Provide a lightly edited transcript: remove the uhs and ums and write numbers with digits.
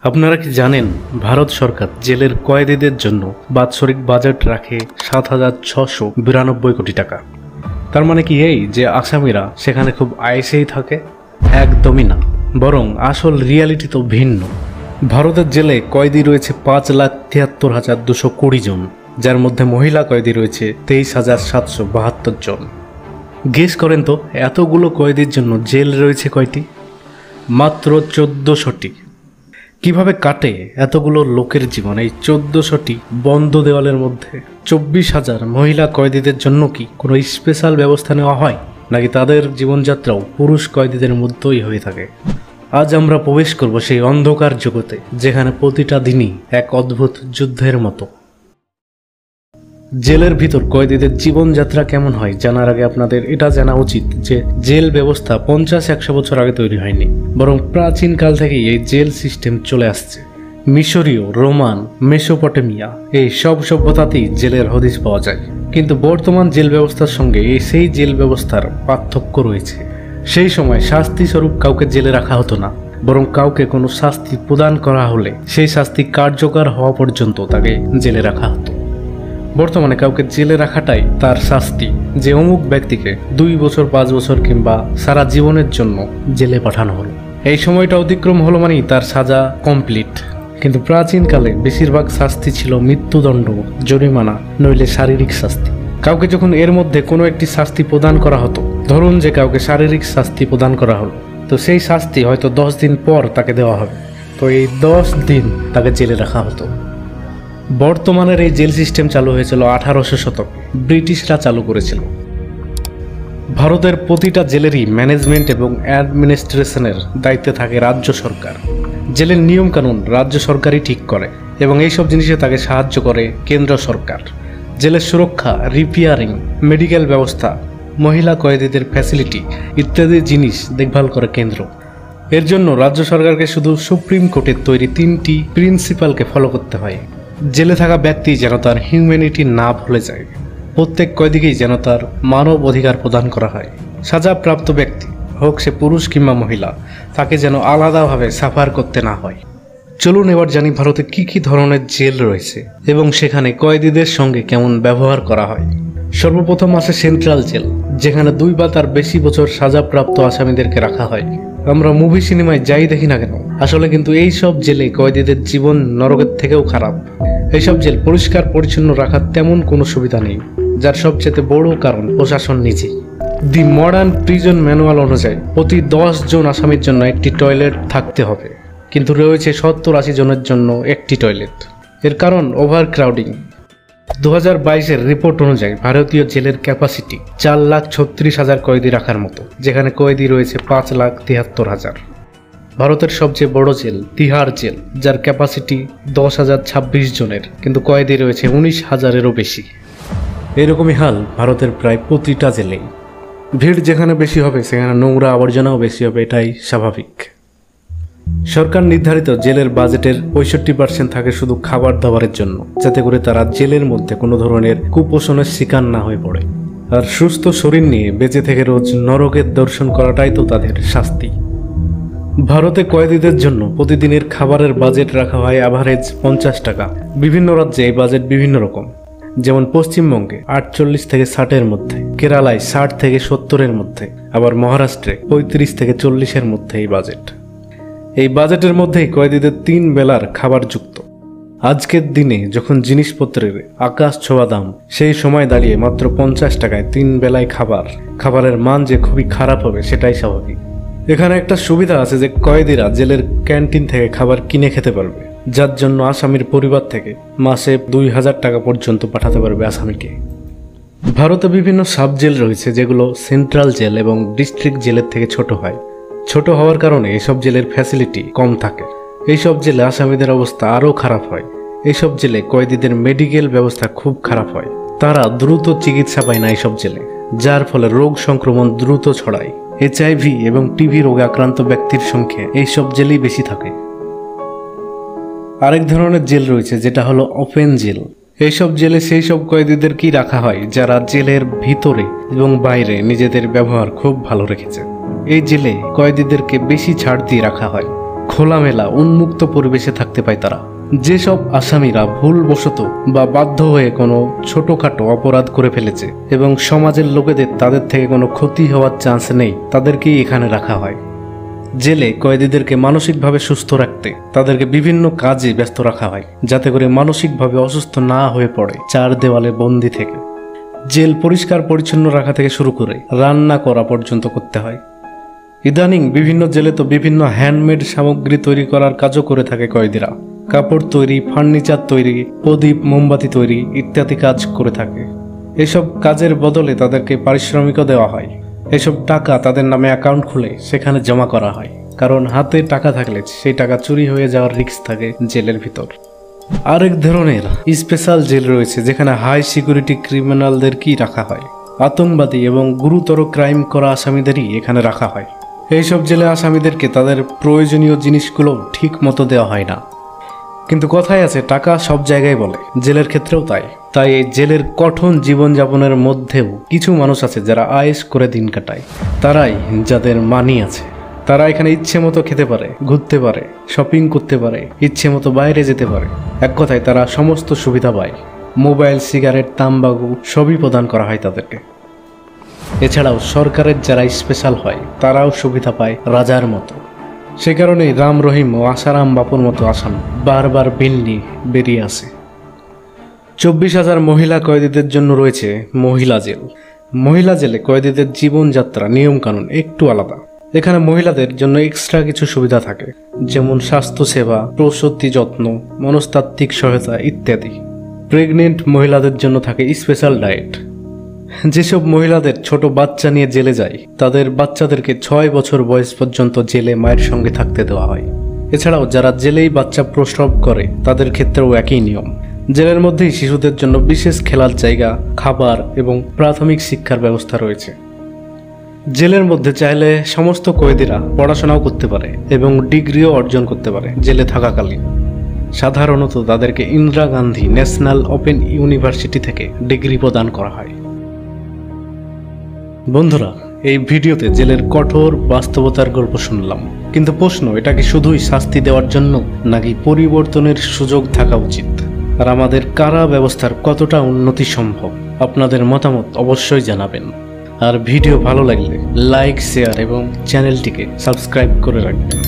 আপনারা কি জানেন ভারত সরকার জেলের কয়েদিদের জন্য বাৎসরিক বাজেট রাখে ৭,৬৯২ কোটি টাকা। তার মানে কি এই যে আসামিরা সেখানে খুব আয়েসেই থাকে? একদমই না, বরং আসল রিয়ালিটি তো ভিন্ন। ভারতের জেলে কয়েদি রয়েছে ৫,৭৩,২২০ জন, যার মধ্যে মহিলা কয়েদি রয়েছে ২৩,৭৭২ জন। গেস করেন তো এতগুলো কয়েদির জন্য জেল রয়েছে কয়টি? মাত্র ১৪০০টি। কিভাবে কাটে এতগুলো লোকের জীবন এই ১৪০০টি বন্ধ দেওয়ালের মধ্যে? ২৪,০০০ মহিলা কয়েদিদের জন্য কি কোনো স্পেশাল ব্যবস্থা নেওয়া হয়, নাকি তাদের জীবনযাত্রাও পুরুষ কয়েদিদের মধ্যেই হয়ে থাকে? আজ আমরা প্রবেশ করব সেই অন্ধকার জগতে, যেখানে প্রতিটা দিনই এক অদ্ভুত যুদ্ধের মতো। জেলের ভিতর কয়েদিদের জীবনযাত্রা কেমন হয় জানার আগে আপনাদের এটা জানা উচিত যে জেল ব্যবস্থা ৫০-১০০ বছর আগে তৈরি হয়নি, বরং প্রাচীন কাল থেকেই এই জেল সিস্টেম চলে আসছে। মিশরীয়, রোমান, মেসোপটেমিয়া এই সব সভ্যতাতেই জেলের হদিস পাওয়া যায়। কিন্তু বর্তমান জেল ব্যবস্থার সঙ্গে সেই জেল ব্যবস্থার পার্থক্য রয়েছে। সেই সময় শাস্তি স্বরূপ কাউকে জেলে রাখা হতো না, বরং কাউকে কোনো শাস্তি প্রদান করা হলে সেই শাস্তি কার্যকর হওয়া পর্যন্ত তাকে জেলে রাখা হতো। বর্তমানে কাউকে জেলে রাখাটাই তার শাস্তি, যে অমুক ব্যক্তিকে ২ বছর, ৫ বছর কিংবা সারা জীবনের জন্য জেলে পাঠানো হলো। এই সময়টা অতিক্রম হলো মানেই তার সাজা কমপ্লিট। কিন্তু প্রাচীনকালে বেশিরভাগ শাস্তি ছিল মৃত্যুদণ্ড, জরিমানা, নইলে শারীরিক শাস্তি। কাউকে যখন এর মধ্যে কোনো একটি শাস্তি প্রদান করা হতো, ধরুন যে কাউকে শারীরিক শাস্তি প্রদান করা হলো, তো সেই শাস্তি হয়তো ১০ দিন পর তাকে দেওয়া হবে, তো এই ১০ দিন তাকে জেলে রাখা হতো। বর্তমানের এই জেল সিস্টেম চালু হয়েছিল ১৮০০ শতকে, ব্রিটিশরা চালু করেছিল। ভারতের প্রতিটা জেলেরই ম্যানেজমেন্ট এবং অ্যাডমিনিস্ট্রেশনের দায়িত্বে থাকে রাজ্য সরকার। জেলের নিয়মকানুন রাজ্য সরকারই ঠিক করে এবং এইসব জিনিসে তাকে সাহায্য করে কেন্দ্র সরকার। জেলের সুরক্ষা, রিপেয়ারিং, মেডিকেল ব্যবস্থা, মহিলা কয়েদিদের ফ্যাসিলিটি ইত্যাদি জিনিস দেখভাল করে কেন্দ্র। এর জন্য রাজ্য সরকারকে শুধু সুপ্রিম কোর্টের তৈরি ৩টি প্রিন্সিপালকে ফলো করতে হয়। জেলে থাকা ব্যক্তি যেন তার হিউম্যানিটি না ভুলে যায়, প্রত্যেক কয়েদিকেই যেন তার মানব অধিকার প্রদান করা হয়। সাজাপ্রাপ্ত ব্যক্তি হোক সে পুরুষ কিংবা মহিলা, তাকে যেন আলাদাভাবে সাফার করতে না হয়। চলুন এবার জানি ভারতে কি কি ধরনের জেল রয়েছে এবং সেখানে কয়েদিদের সঙ্গে কেমন ব্যবহার করা হয়। সর্বপ্রথম আছে সেন্ট্রাল জেল, যেখানে ২ বা তার বেশি বছর সাজাপ্রাপ্ত আসামিদেরকে রাখা হয়। আমরা মুভি সিনেমায় যাই দেখি না কেন, আসলে কিন্তু এই সব জেলে কয়েদিদের জীবন নরকের থেকেও খারাপ। এইসব জেল পরিষ্কার পরিচ্ছন্ন রাখার তেমন কোনো সুবিধা নেই, যার সবচেয়ে বড় কারণ প্রশাসন নিজে। দি মডার্ন প্রিজন ম্যানুয়াল অনুযায়ী প্রতি ১০ জন আসামির জন্য একটি টয়লেট থাকতে হবে, কিন্তু রয়েছে ৭০-৮০ জনের জন্য একটি টয়লেট। এর কারণ ওভার ক্রাউডিং। ২০২২-এর রিপোর্ট অনুযায়ী ভারতীয় জেলের ক্যাপাসিটি ৪,৩৬,০০০ কয়েদি রাখার মতো, যেখানে কয়েদি রয়েছে ৫,৭৩,০০০। ভারতের সবচেয়ে বড় জেল তিহার জেল, যার ক্যাপাসিটি ১০,০২৬ জনের, কিন্তু কয়েদি রয়েছে ১৯,০০০-এরও বেশি। এরকমই হাল ভারতের প্রায় প্রতিটা জেলেই। ভিড় যেখানে বেশি হবে সেখানে নোংরা আবর্জনাও বেশি হবে, এটাই স্বাভাবিক। সরকার নির্ধারিত জেলের বাজেটের ৬৫% থাকে শুধু খাবার দাবারের জন্য, যাতে করে তারা জেলের মধ্যে কোনো ধরনের কুপোষণের শিকার না হয়ে পড়ে। আর সুস্থ শরীর নিয়ে বেঁচে থেকে রোজ নরকের দর্শন করাটাই তো তাদের শাস্তি। ভারতে কয়েদিদের জন্য প্রতিদিনের খাবারের বাজেট রাখা হয় অ্যাভারেজ ৫০ টাকা। বিভিন্ন রাজ্যে এই বাজেট বিভিন্ন রকম, যেমন পশ্চিমবঙ্গে ৪৮ থেকে ৬০-এর মধ্যে, কেরালায় ৬০ থেকে ৭০-এর মধ্যে, আবার মহারাষ্ট্রে ৩৫ থেকে ৪০-এর মধ্যে এই বাজেট। এই বাজেটের মধ্যেই কয়েদিদের ৩ বেলার খাবার যুক্ত। আজকের দিনে যখন জিনিসপত্রের আকাশ ছোঁয়া দাম, সেই সময় দাঁড়িয়ে মাত্র ৫০ টাকায় ৩ বেলায় খাবারের মান যে খুবই খারাপ হবে সেটাই স্বাভাবিক। এখানে একটা সুবিধা আছে যে কয়েদিরা জেলের ক্যান্টিন থেকে খাবার কিনে খেতে পারবে, যার জন্য আসামির পরিবার থেকে মাসে ২,০০০ টাকা পর্যন্ত পাঠাতে পারবে আসামিকে। ভারতে বিভিন্ন সাব জেল রয়েছে, যেগুলো সেন্ট্রাল জেল এবং ডিস্ট্রিক্ট জেলের থেকে ছোট হয়। ছোট হওয়ার কারণে এইসব জেলের ফ্যাসিলিটি কম থাকে। এইসব জেলে আসামিদের অবস্থা আরও খারাপ হয়। এইসব জেলে কয়েদিদের মেডিকেল ব্যবস্থা খুব খারাপ হয়। তারা দ্রুত চিকিৎসা পায় না এইসব জেলে, যার ফলে রোগ সংক্রমণ দ্রুত ছড়ায়। HIV এবং টিবি রোগে আক্রান্ত ব্যক্তির সংখ্যা এইসব জেলেই বেশি থাকে। আরেক ধরনের জেল রয়েছে, যেটা হলো ওপেন জেল। এইসব জেলে সেই সব কয়েদিদেরকেই রাখা হয় যারা জেলের ভিতরে এবং বাইরে নিজেদের ব্যবহার খুব ভালো রেখেছে। এই জেলে কয়েদিদেরকে বেশি ছাড় দিয়ে রাখা হয়। খোলামেলা উন্মুক্ত পরিবেশে থাকতে পায় তারা। যেসব আসামিরা ভুলবশত বা বাধ্য হয়ে কোনো ছোটখাটো অপরাধ করে ফেলেছে এবং সমাজের লোকেদের তাদের থেকে কোনো ক্ষতি হওয়ার চান্স নেই, তাদেরকেই এখানে রাখা হয়। জেলে কয়েদিদেরকে মানসিকভাবে সুস্থ রাখতে তাদেরকে বিভিন্ন কাজে ব্যস্ত রাখা হয়, যাতে করে মানসিকভাবে অসুস্থ না হয়ে পড়ে চার দেওয়ালে বন্দি থেকে। জেল পরিষ্কার পরিচ্ছন্ন রাখা থেকে শুরু করে রান্না করা পর্যন্ত করতে হয়। ইদানিং বিভিন্ন জেলে তো বিভিন্ন হ্যান্ডমেড সামগ্রী তৈরি করার কাজও করে থাকে কয়েদিরা। কাপড় তৈরি, ফার্নিচার তৈরি, প্রদীপ, মোমবাতি তৈরি ইত্যাদি কাজ করে থাকে। এসব কাজের বদলে তাদেরকে পারিশ্রমিকও দেওয়া হয়। এসব টাকা তাদের নামে অ্যাকাউন্ট খুলে সেখানে জমা করা হয়, কারণ হাতে টাকা থাকলে সেই টাকা চুরি হয়ে যাওয়ার রিস্ক থাকে জেলের ভিতর। আরেক ধরনের স্পেশাল জেল রয়েছে যেখানে হাই সিকিউরিটি ক্রিমিনালদেরকেই রাখা হয়। আতঙ্কবাদী এবং গুরুতর ক্রাইম করা আসামিদেরই এখানে রাখা হয়। এইসব জেলে আসামিদেরকে তাদের প্রয়োজনীয় জিনিসগুলো ঠিক মতো দেওয়া হয় না। কিন্তু কথায় আছে, টাকা সব জায়গায় বলে, জেলের ক্ষেত্রেও তাই। তাই এই জেলের কঠোর জীবনযাপনের মধ্যেও কিছু মানুষ আছে যারা আয়েশ করে দিন কাটায়। তারাই যাদের মানি আছে। তারা এখানে ইচ্ছে মতো খেতে পারে, ঘুরতে পারে, শপিং করতে পারে, ইচ্ছে মতো বাইরে যেতে পারে। এক কথায় তারা সমস্ত সুবিধা পায়। মোবাইল, সিগারেট, তাম্বাকু সবই প্রদান করা হয় তাদেরকে। এছাড়াও সরকারের যারা স্পেশাল হয় তারাও সুবিধা পায় রাজার মতো। সে কারণেই রাম রহিম ও আসারাম বাপুর মতো আসামি বারবার বিল নিয়ে বেরিয়ে আসে। 24,000 মহিলা কয়েদিদের জন্য রয়েছে মহিলা জেল। মহিলা জেলে কয়েদিদের জীবনযাত্রা, নিয়মকানুন একটু আলাদা। এখানে মহিলাদের জন্য এক্সট্রা কিছু সুবিধা থাকে, যেমন স্বাস্থ্যসেবা, প্রসূতি যত্ন, মনস্তাত্ত্বিক সহায়তা ইত্যাদি। প্রেগনেন্ট মহিলাদের জন্য থাকে স্পেশাল ডায়েট। যেসব মহিলাদের ছোট বাচ্চা নিয়ে জেলে যায় তাদের বাচ্চাদেরকে 6 বছর বয়স পর্যন্ত জেলে মায়ের সঙ্গে থাকতে দেওয়া হয়। এছাড়াও যারা জেলেই বাচ্চা প্রসব করে তাদের ক্ষেত্রেও একই নিয়ম। জেলের মধ্যেই শিশুদের জন্য বিশেষ খেলার জায়গা, খাবার এবং প্রাথমিক শিক্ষার ব্যবস্থা রয়েছে। জেলের মধ্যে চাইলে সমস্ত কয়েদিরা পড়াশোনাও করতে পারে এবং ডিগ্রিও অর্জন করতে পারে জেলে থাকাকালীন। সাধারণত তাদেরকে Indira Gandhi national open university থেকে ডিগ্রি প্রদান করা হয়। বন্ধুরা, এই ভিডিওতে জেলের কঠোর বাস্তবতার গল্প শুনলাম, কিন্তু প্রশ্ন, এটা কি শুধুই শাস্তি দেওয়ার জন্য নাকি পরিবর্তনের সুযোগ থাকা উচিত? আর আমাদের কারা ব্যবস্থার কতটা উন্নতি সম্ভব? আপনাদের মতামত অবশ্যই জানাবেন। আর ভিডিও ভালো লাগলে লাইক, শেয়ার এবং চ্যানেলটিকে সাবস্ক্রাইব করে রাখবেন।